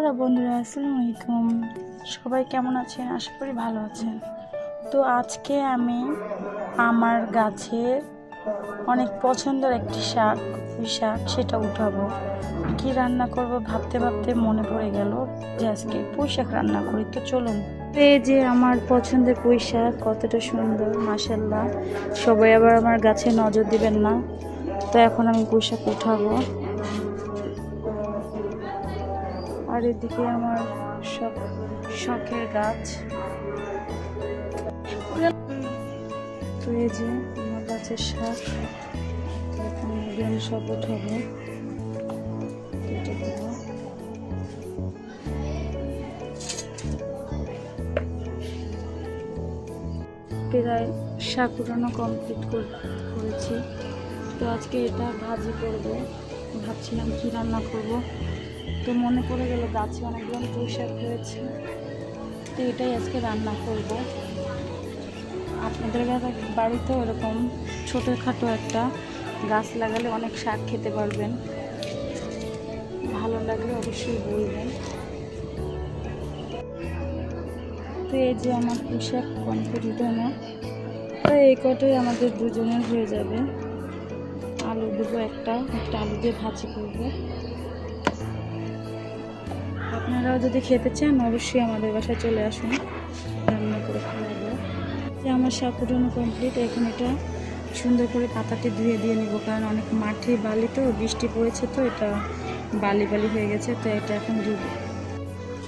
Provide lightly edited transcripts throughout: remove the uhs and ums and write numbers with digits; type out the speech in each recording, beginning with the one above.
Hello বন্ধুরা, আসসালামু আলাইকুম। সবাই কেমন আছেন? আশা করি ভালো আছেন। তো আজকে আমি আমার গাছের অনেক পছন্দের একটি শাক, পুঁই শাক, সেটা উঠাবো। কি রান্না করব ভাবতে ভাবতে মনে পড়ে গেল যে আজকে পুঁই শাক রান্না করি। তো চলুন। এই যে আমার পছন্দের পুঁই শাক, কতটা সুন্দর, মাশাআল্লাহ। সবাই আবার আমার গাছে নজর দিবেন না। তো এখন আমি পুঁই শাক উঠাবো। আর এদিকে আমার সব শখের গাছ। তো এই যে আমার গাছের শাক, এখন আমি সব উঠাবো, কেটে দেব। প্রায় শাক উঠানো কমপ্লিট করেছি। তো আজকে এটা ভাজি করবো, ভাবছিলাম কি রান্না করব। তো মনে পড়ে গেল গাছে অনেকগুলো পুঁই শাক হয়েছে, তো এটাই আজকে রান্না করব। আপনাদের বাড়িতেও এরকম ছোটোখাটো একটা গাছ লাগালে অনেক শাক খেতে পারবেন। ভালো লাগলে অবশ্যই বলবেন। তো এই যে আমার পুঁই শাক কমপ্লিট উঠানো, তো এই কটাই আমাদের দুজনের হয়ে যাবে। আলু দেবো, একটা আলু দিয়ে ভাজি করব। আপনারাও যদি খেতে চান অবশ্যই আমাদের বাসায় চলে আসুন, রান্না করে খাওয়াবো। আমার শাক উঠানো কমপ্লিট। এখন এটা সুন্দর করে পাতাটি ধুয়ে দিয়ে নিব, কারণ অনেক মাটি বালি, তো বৃষ্টি পড়েছে, তো এটা বালি বালি হয়ে গেছে। তো এটা এখন ধুব।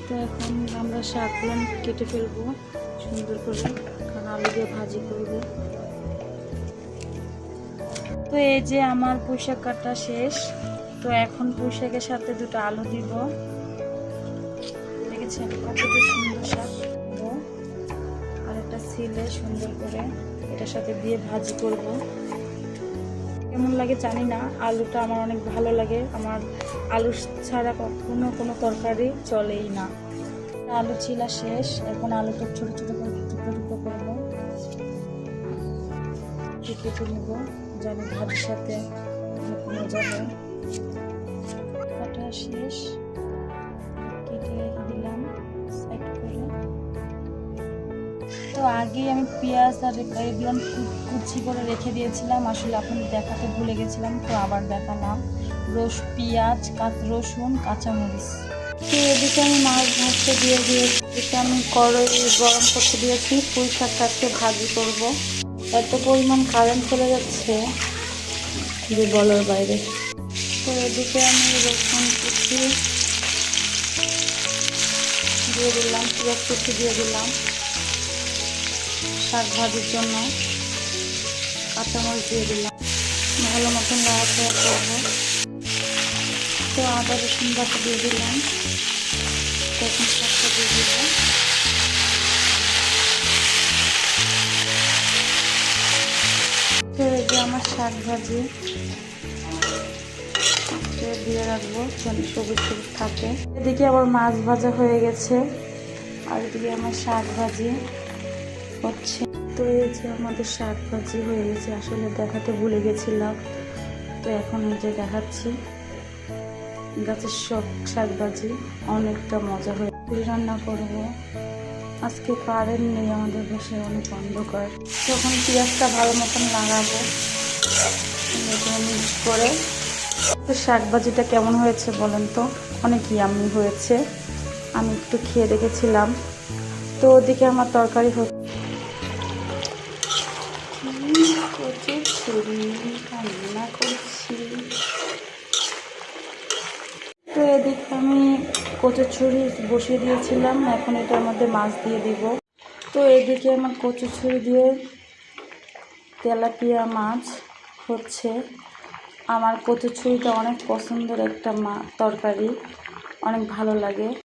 তো এখন আমরা শাকগুলো কেটে ফেলবো সুন্দর করে, কারণ আলু দিয়ে ভাজি করব। তো এই যে আমার পুঁই শাক কাটা শেষ। তো এখন পুঁই শাকের সাথে দুটো আলু দিব। দেখেছেন কতটা সুন্দর শাক। আর একটা ছিলে সুন্দর করে এটার সাথে দিয়ে ভাজি করব। কেমন লাগে জানি না, আলুটা আমার অনেক ভালো লাগে। আমার আলু ছাড়া কখনো কোনো তরকারি চলেই না। আলু ছিলা শেষ। এখন আলুটা ছোটো ছোটো করে টুকরো টুকরো করবো, কেটে নেবো, যেন ভাজির সাথে মজা হয়। কাটা শেষ, কেটে রেখে দিলাম সাইড করে। তো আগেই আমি পেঁয়াজ আর এগুলো কুচি করে রেখে দিয়েছিলাম, আসলে আপনাদের দেখাতে ভুলে গেছিলাম, তো আবার দেখালাম। পেঁয়াজ, রসুন, কাঁচামরিচ। তো এদিকে আমি মাছ ভাজতে দিয়ে দিয়েছি, আমি কড়াই গরম করতে দিয়েছি। পুঁই শাকটাকে ভাজি করব। এত পরিমাণ কারেন্ট চলে যাচ্ছে যে বলার বাইরে। তো এদিকে আমি রসুন কুচি দিয়ে দিলাম, পেঁয়াজ কুচি দিয়ে দিলাম শাক ভাজির জন্য, কাঁচামরিচ দিয়ে দিলাম, ভালো মতন নাড়াচাড়া করবো। তো আদা রসুন বাটা দিয়ে দিলাম, তখন শাকটা দিয়ে দিব। তো এই যে আমার শাক ভাজি দিয়ে রাখবো, যেন সবুজ সবুজ থাকে। এদিকে আবার মাছ ভাজা হয়ে গেছে, আর এদিকে আমার শাক ভাজি হচ্ছে। তো এই যে আমাদের শাক ভাজি হয়ে গেছে, আসলে দেখাতে ভুলে গেছিলাম, তো এখন এই যে দেখাচ্ছি। গাছের সব শাক ভাজি অনেকটা মজা হয়ে রান্না করব। আজকে কারেন্ট নেই আমাদের বাসায়, অনেক অন্ধকার। তখন পেঁয়াজটা ভালো মতন লাগাবো মিক্স করে। তো শাক ভাজিটা কেমন হয়েছে বলেন তো? অনেক ইয়াম্মি হয়েছে, আমি একটু খেয়ে দেখেছিলাম। তো ওদিকে আমার তরকারি হচ্ছে, রান্না করছি। তো এদিকে আমি কচুরছুরি বসিয়ে দিয়েছিলাম, এখন এটার মধ্যে মাছ দিয়ে দিব। তো এদিকে আমার কচুরছুরি দিয়ে তেলাপিয়া মাছ হচ্ছে। আমার কচুরছুরিটা অনেক পছন্দের একটা তরকারি, অনেক ভালো লাগে।